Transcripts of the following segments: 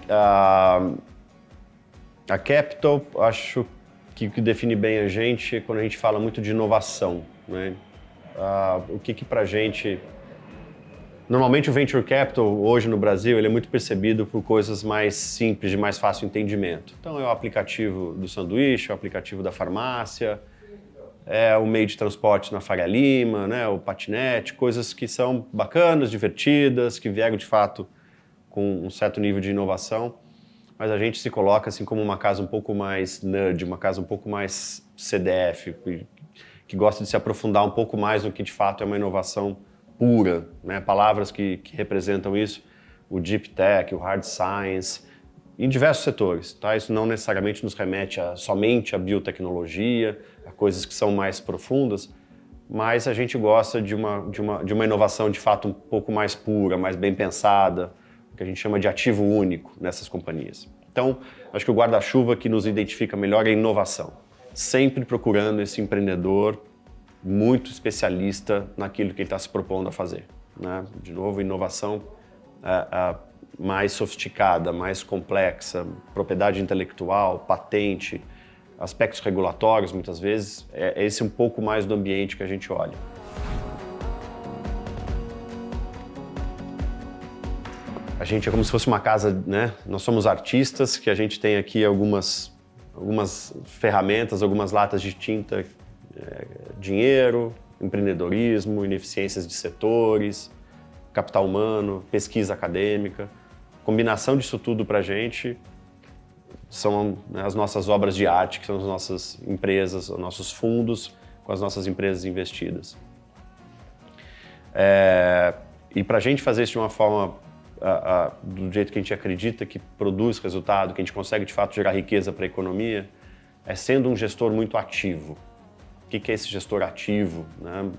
Então, a Capital, acho que o que define bem a gente é quando a gente fala muito de inovação, né? O que pra gente... Normalmente o Venture Capital, hoje no Brasil, ele é muito percebido por coisas mais simples, de mais fácil entendimento. Então, é o aplicativo do sanduíche, é o aplicativo da farmácia, é o meio de transporte na Faria Lima, né? O patinete, coisas que são bacanas, divertidas, que vieram de fato com um certo nível de inovação, mas a gente se coloca assim como uma casa um pouco mais nerd, uma casa um pouco mais CDF, que gosta de se aprofundar um pouco mais no que de fato é uma inovação pura, né? Palavras que representam isso, o Deep Tech, o Hard Science, em diversos setores, tá? Isso não necessariamente nos remete somente à biotecnologia, a coisas que são mais profundas, mas a gente gosta de uma inovação de fato um pouco mais pura, mais bem pensada, que a gente chama de ativo único nessas companhias. Então, acho que o guarda-chuva que nos identifica melhor é a inovação. Sempre procurando esse empreendedor muito especialista naquilo que ele está se propondo a fazer, né? De novo, inovação mais sofisticada, mais complexa, propriedade intelectual, patente, aspectos regulatórios, muitas vezes, é esse um pouco mais do ambiente que a gente olha. A gente é como se fosse uma casa, né? Nós somos artistas, que a gente tem aqui algumas ferramentas, algumas latas de tinta, dinheiro, empreendedorismo, ineficiências de setores, capital humano, pesquisa acadêmica. Combinação disso tudo para a gente são, né, as nossas obras de arte, que são as nossas empresas, os nossos fundos com as nossas empresas investidas. E para a gente fazer isso de uma forma do jeito que a gente acredita que produz resultado, que a gente consegue de fato gerar riqueza para a economia, é sendo um gestor muito ativo. O que é esse gestor ativo, né?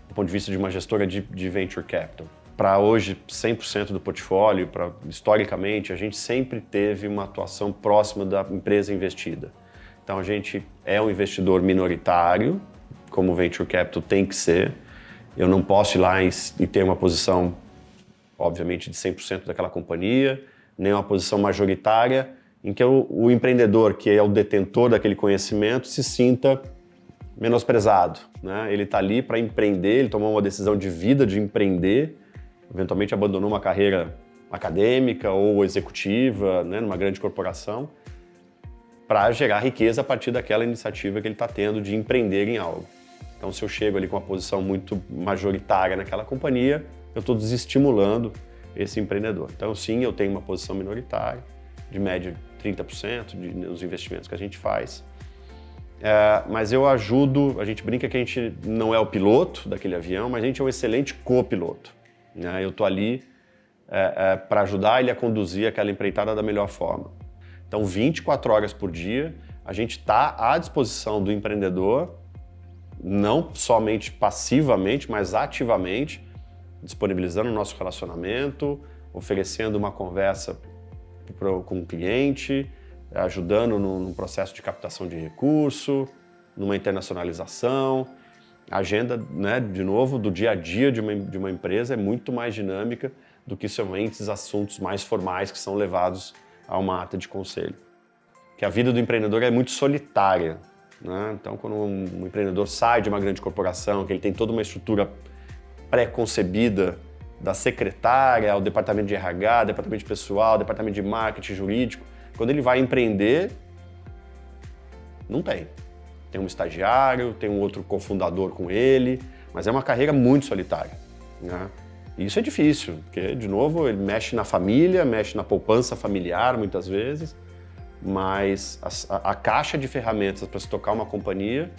Do ponto de vista de uma gestora de venture capital? Para hoje, 100% do portfólio, historicamente, a gente sempre teve uma atuação próxima da empresa investida. Então, a gente é um investidor minoritário, como o venture capital tem que ser. Eu não posso ir lá e ter uma posição, obviamente, de 100% daquela companhia, nem uma posição majoritária em que o empreendedor, que é o detentor daquele conhecimento, se sinta menosprezado, né? Ele está ali para empreender, ele tomou uma decisão de vida de empreender, eventualmente abandonou uma carreira acadêmica ou executiva, né, numa grande corporação, para gerar riqueza a partir daquela iniciativa que ele está tendo de empreender em algo. Então, se eu chego ali com uma posição muito majoritária naquela companhia, eu estou desestimulando esse empreendedor. Então, sim, eu tenho uma posição minoritária, de média 30% dos investimentos que a gente faz. Mas eu ajudo, a gente brinca que a gente não é o piloto daquele avião, mas a gente é um excelente copiloto, né? Eu estou ali para ajudar ele a conduzir aquela empreitada da melhor forma. Então, 24 horas por dia, a gente está à disposição do empreendedor, não somente passivamente, mas ativamente, disponibilizando o nosso relacionamento, oferecendo uma conversa com o cliente, ajudando num processo de captação de recurso, numa internacionalização. A agenda, né, de novo, do dia a dia de uma empresa é muito mais dinâmica do que somente os assuntos mais formais que são levados a uma ata de conselho. Que a vida do empreendedor é muito solitária, né? Então, quando um empreendedor sai de uma grande corporação, que ele tem toda uma estrutura pré-concebida da secretária, ao departamento de RH, departamento de pessoal, departamento de marketing, jurídico, quando ele vai empreender, não tem. Tem um estagiário, tem um outro cofundador com ele, mas é uma carreira muito solitária, né? E isso é difícil, porque, de novo, ele mexe na família, mexe na poupança familiar, muitas vezes, mas a caixa de ferramentas para se tocar uma companhia,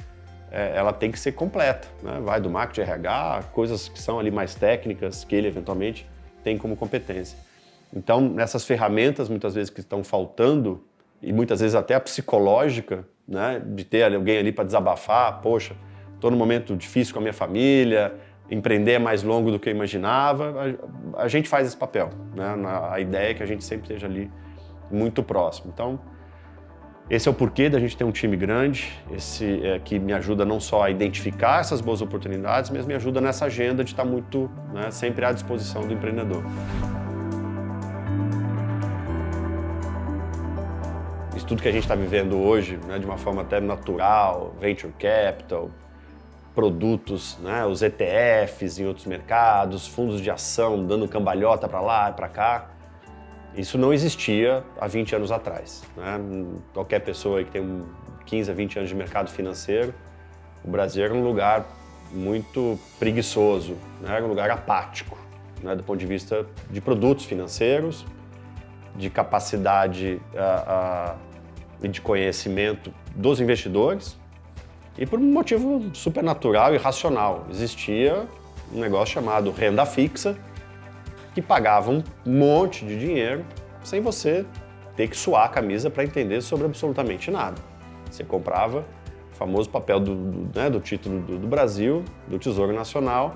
ela tem que ser completa, né? Vai do marketing, RH, coisas que são ali mais técnicas, que ele, eventualmente, tem como competência. Então, nessas ferramentas, muitas vezes, que estão faltando, e muitas vezes até a psicológica, né, de ter alguém ali para desabafar, poxa, estou num momento difícil com a minha família, empreender é mais longo do que eu imaginava, a gente faz esse papel, né? A ideia é que a gente sempre esteja ali muito próximo. Então, esse é o porquê da gente ter um time grande, que me ajuda não só a identificar essas boas oportunidades, mas me ajuda nessa agenda de estar muito, né, sempre à disposição do empreendedor. tudo que a gente está vivendo hoje, né, de uma forma até natural, venture capital, produtos, né, os ETFs em outros mercados, fundos de ação dando cambalhota para lá e para cá. Isso não existia há 20 anos atrás. Né? Qualquer pessoa que tem 15 a 20 anos de mercado financeiro, o Brasil era um lugar muito preguiçoso, né? Era um lugar apático, né, do ponto de vista de produtos financeiros, de capacidade e de conhecimento dos investidores, e por um motivo supernatural e racional. Existia um negócio chamado renda fixa, que pagava um monte de dinheiro sem você ter que suar a camisa para entender sobre absolutamente nada. Você comprava o famoso papel do título do Brasil, do Tesouro Nacional,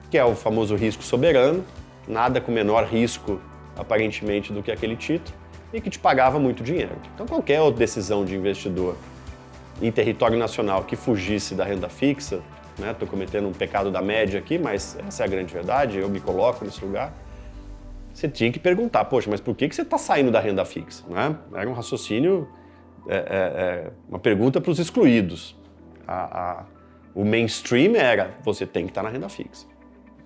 que é o famoso risco soberano, nada com menor risco, aparentemente, do que aquele título, e que te pagava muito dinheiro. Então, qualquer outra decisão de investidor em território nacional que fugisse da renda fixa, né, estou cometendo um pecado da média aqui, mas essa é a grande verdade, eu me coloco nesse lugar, você tinha que perguntar, poxa, mas por que você está saindo da renda fixa? Né? Era um raciocínio, uma pergunta para os excluídos. O mainstream era, você tem que estar na renda fixa.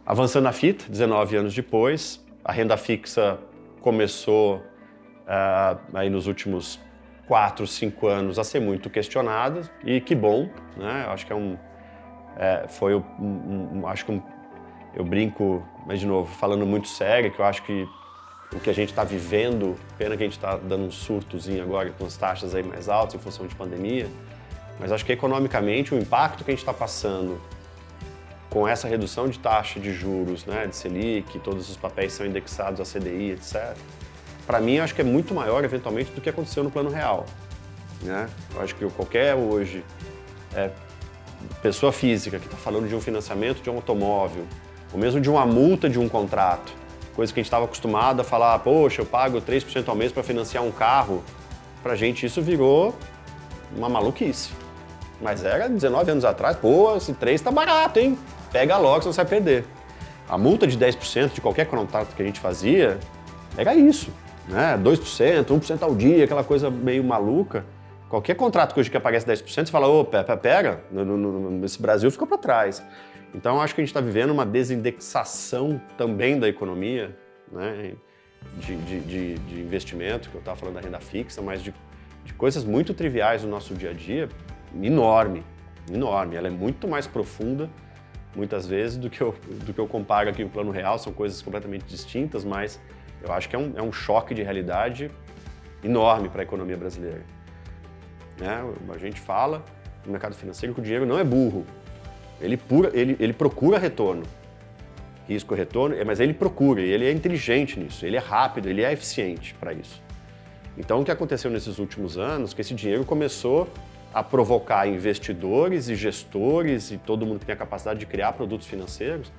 Avançando na fita, 19 anos depois, a renda fixa começou aí nos últimos 4, 5 anos a ser muito questionada, e que bom, né? Eu acho que eu brinco, mas de novo, falando muito sério, que eu acho que o que a gente está vivendo, pena que a gente está dando um surtozinho agora com as taxas aí mais altas em função de pandemia, mas acho que economicamente o impacto que a gente está passando com essa redução de taxa de juros, né, de Selic, todos os papéis são indexados a CDI, etc., para mim, eu acho que é muito maior, eventualmente, do que aconteceu no Plano Real. Né? Eu acho que qualquer, hoje, pessoa física que está falando de um financiamento de um automóvel, ou mesmo de uma multa de um contrato, coisa que a gente estava acostumado a falar, poxa, eu pago 3% ao mês para financiar um carro, para a gente isso virou uma maluquice. Mas era 19 anos atrás, pô, esse 3 está barato, hein? Pega logo, senão você vai perder. A multa de 10% de qualquer contrato que a gente fazia era isso. Né? 2%, 1% ao dia, aquela coisa meio maluca. Qualquer contrato que hoje que aparece 10%, você fala, opa, pera, esse Brasil ficou para trás. Então, acho que a gente está vivendo uma desindexação também da economia, né? de investimento, que eu estava falando da renda fixa, mas de coisas muito triviais no nosso dia a dia, enorme. Ela é muito mais profunda, muitas vezes, do que eu comparo aqui no Plano Real, são coisas completamente distintas, mas eu acho que é um choque de realidade enorme para a economia brasileira. Né? A gente fala no mercado financeiro que o dinheiro não é burro. Ele procura retorno. Risco, retorno, mas ele procura, e ele é inteligente nisso, ele é rápido, ele é eficiente para isso. Então, o que aconteceu nesses últimos anos, que esse dinheiro começou a provocar investidores e gestores e todo mundo que tem a capacidade de criar produtos financeiros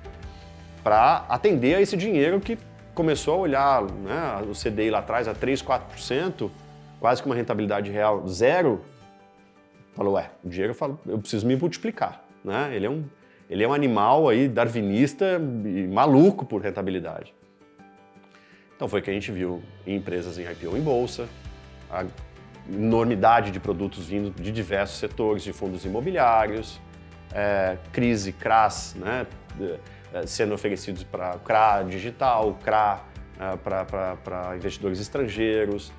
para atender a esse dinheiro que começou a olhar, né, o CDI lá atrás a 3%, 4%, quase que uma rentabilidade real zero, falou, o dinheiro eu preciso me multiplicar. Né? Ele é um animal aí darwinista e maluco por rentabilidade. Então foi o que a gente viu em empresas em IPO em bolsa, a enormidade de produtos vindo de diversos setores, de fundos imobiliários, crise, CRAs, né? Sendo oferecidos para CRA digital, CRA para investidores estrangeiros,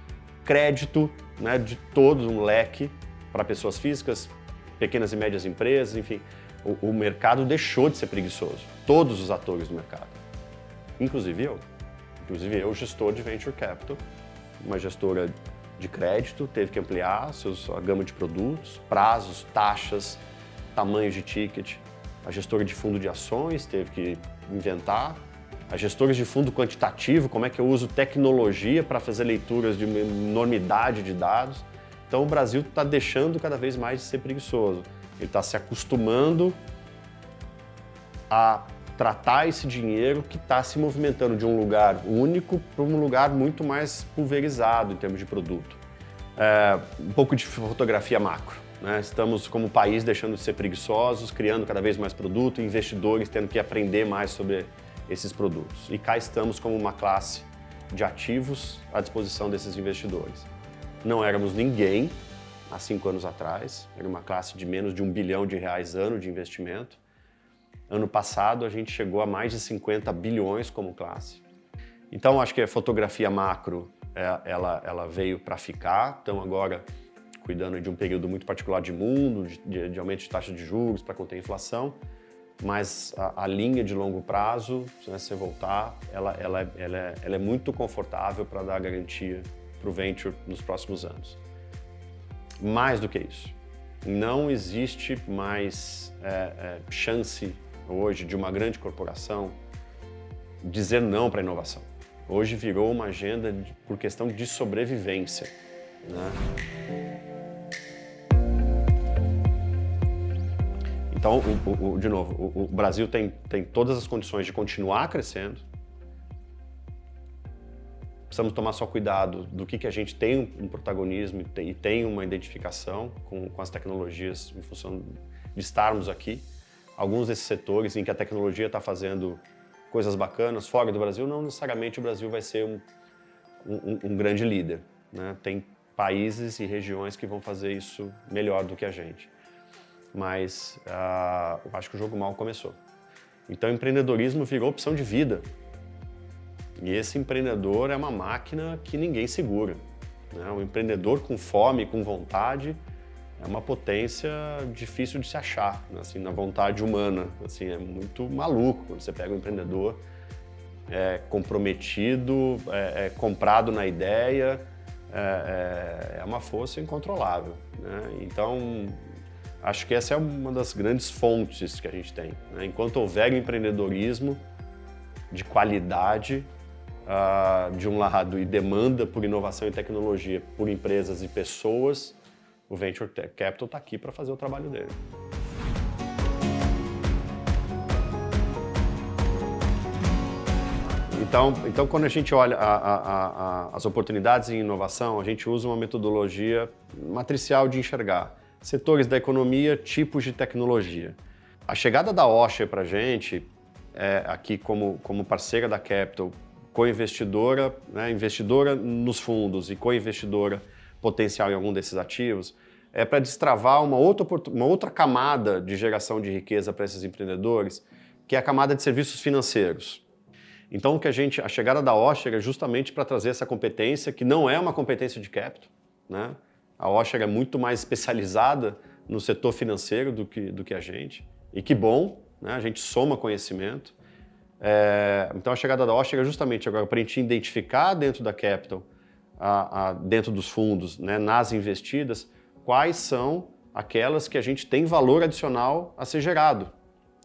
crédito, né, de todo um leque para pessoas físicas, pequenas e médias empresas, enfim. O mercado deixou de ser preguiçoso, todos os atores do mercado, inclusive eu, gestor de Venture Capital, uma gestora de crédito, teve que ampliar a gama de produtos, prazos, taxas, tamanhos de ticket. A gestora de fundo de ações teve que inventar. As gestoras de fundo quantitativo, como é que eu uso tecnologia para fazer leituras de uma enormidade de dados. Então o Brasil está deixando cada vez mais de ser preguiçoso. Ele está se acostumando a tratar esse dinheiro que está se movimentando de um lugar único para um lugar muito mais pulverizado em termos de produto. Um pouco de fotografia macro. Né? Estamos, como país, deixando de ser preguiçosos, criando cada vez mais produto, investidores tendo que aprender mais sobre esses produtos. E cá estamos como uma classe de ativos à disposição desses investidores. não éramos ninguém há 5 anos atrás, era uma classe de menos de R$1 bilhão ano de investimento. Ano passado a gente chegou a mais de 50 bilhões como classe. Então acho que a fotografia macro, ela veio para ficar, então agora cuidando de um período muito particular de mundo, de aumento de taxa de juros para conter a inflação, mas a linha de longo prazo, se você voltar, ela é muito confortável para dar garantia para o venture nos próximos anos. Mais do que isso, não existe mais chance hoje de uma grande corporação dizer não para a inovação. Hoje virou uma agenda por questão de sobrevivência, né? Então, de novo, o Brasil tem todas as condições de continuar crescendo. Precisamos tomar só cuidado do que a gente tem um protagonismo e tem uma identificação com as tecnologias em função de estarmos aqui. Alguns desses setores em que a tecnologia está fazendo coisas bacanas fora do Brasil, não necessariamente o Brasil vai ser um grande líder, né? Tem países e regiões que vão fazer isso melhor do que a gente. Mas eu acho que o jogo mal começou. Então o empreendedorismo virou opção de vida. E esse empreendedor é uma máquina que ninguém segura, né? O empreendedor com fome, com vontade, é uma potência difícil de se achar, né? Assim, na vontade humana. Assim, é muito maluco quando você pega um empreendedor comprometido, comprado na ideia, é uma força incontrolável, né? Então, acho que essa é uma das grandes fontes que a gente tem, né? Enquanto houver empreendedorismo de qualidade, de um lado, e demanda por inovação e tecnologia por empresas e pessoas, o Venture Capital está aqui para fazer o trabalho dele. Então quando a gente olha as oportunidades em inovação, a gente usa uma metodologia matricial de enxergar setores da economia, tipos de tecnologia. A chegada da Osher para a gente, aqui como parceira da Capital, co-investidora, né, investidora nos fundos e co-investidora potencial em algum desses ativos, é para destravar uma outra camada de geração de riqueza para esses empreendedores, que é a camada de serviços financeiros. Então, a chegada da Osher é justamente para trazer essa competência, que não é uma competência de capital, né? A Osher é muito mais especializada no setor financeiro do que a gente. E que bom, né? A gente soma conhecimento. Então a chegada da Osher é justamente agora para a gente identificar dentro da Capital, dentro dos fundos, né, nas investidas, quais são aquelas que a gente tem valor adicional a ser gerado,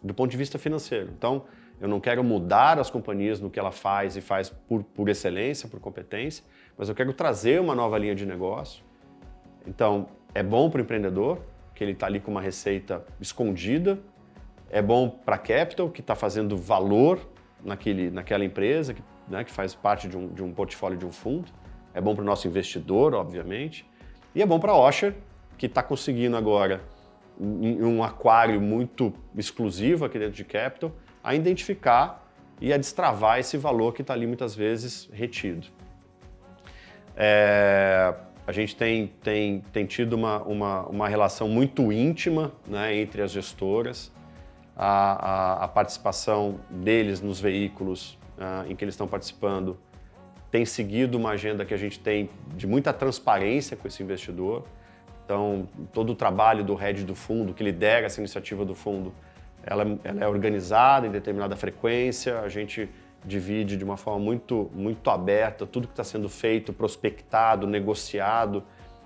do ponto de vista financeiro. Então, eu não quero mudar as companhias no que ela faz e faz por excelência, por competência, mas eu quero trazer uma nova linha de negócio. Então, é bom para o empreendedor, que ele está ali com uma receita escondida, é bom para a Capital, que está fazendo valor naquela empresa, que faz parte de um portfólio de um fundo, é bom para o nosso investidor, obviamente, e é bom para a Osher, que está conseguindo agora, em um aquário muito exclusivo aqui dentro de Capital, a identificar e a destravar esse valor que está ali muitas vezes retido. A gente tem tido uma relação muito íntima, né, entre as gestoras, a participação deles nos veículos em que eles estão participando tem seguido uma agenda que a gente tem de muita transparência com esse investidor. Então, todo o trabalho do head do fundo, que lidera essa iniciativa do fundo, ela é organizada em determinada frequência, a gente divide de uma forma muito, muito aberta tudo que está sendo feito, prospectado, negociado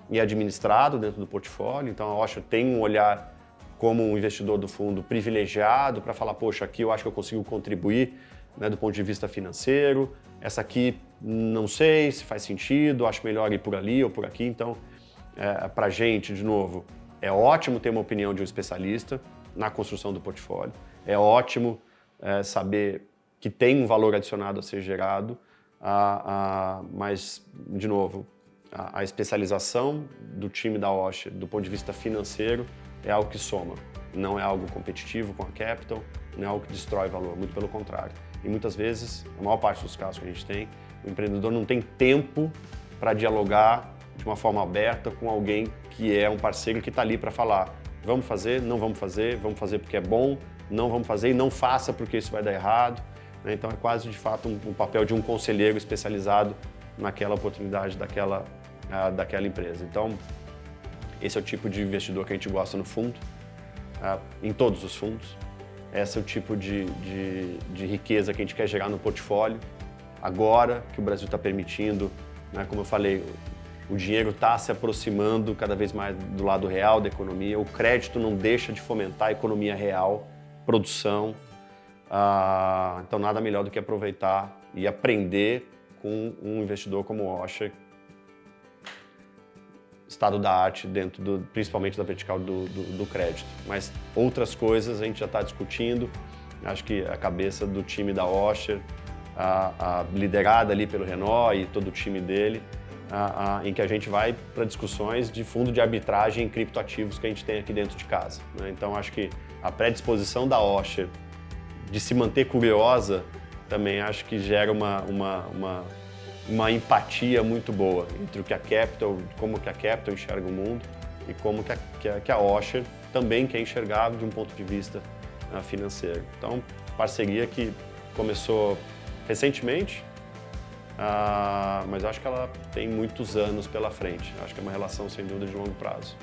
e administrado dentro do portfólio. Então, a Osher tem um olhar como um investidor do fundo privilegiado para falar, poxa, aqui eu acho que eu consigo contribuir, né, do ponto de vista financeiro, essa aqui não sei se faz sentido, acho melhor ir por ali ou por aqui. Então, para a gente, de novo, é ótimo ter uma opinião de um especialista na construção do portfólio, é ótimo saber que tem um valor adicionado a ser gerado, mas, de novo, a especialização do time da Osher, do ponto de vista financeiro, é algo que soma, não é algo competitivo com a Capital, não é algo que destrói valor, muito pelo contrário. E muitas vezes, a maior parte dos casos que a gente tem, o empreendedor não tem tempo para dialogar de uma forma aberta com alguém que é um parceiro que está ali para falar, vamos fazer, não vamos fazer porque é bom, não vamos fazer e não faça porque isso vai dar errado. Né? Então é quase de fato um papel de um conselheiro especializado naquela oportunidade daquela empresa. Então esse é o tipo de investidor que a gente gosta no fundo, em todos os fundos. Esse é o tipo de riqueza que a gente quer gerar no portfólio. Agora que o Brasil está permitindo, né, como eu falei, o dinheiro está se aproximando cada vez mais do lado real da economia, o crédito não deixa de fomentar a economia real, produção. Então nada melhor do que aproveitar e aprender com um investidor como o Osher, estado da arte dentro principalmente da vertical do crédito. Mas outras coisas a gente já está discutindo. Acho que a cabeça do time da Osher, liderada ali pelo Renault e todo o time dele, em que a gente vai para discussões de fundo de arbitragem em criptoativos que a gente tem aqui dentro de casa. Né? Então acho que a predisposição da Osher de se manter curiosa também acho que gera uma empatia muito boa entre o que a Capital, como que a Capital enxerga o mundo e como que a Osher também quer enxergar de um ponto de vista financeiro. Então, parceria que começou recentemente, mas acho que ela tem muitos anos pela frente. Acho que é uma relação, sem dúvida, de longo prazo.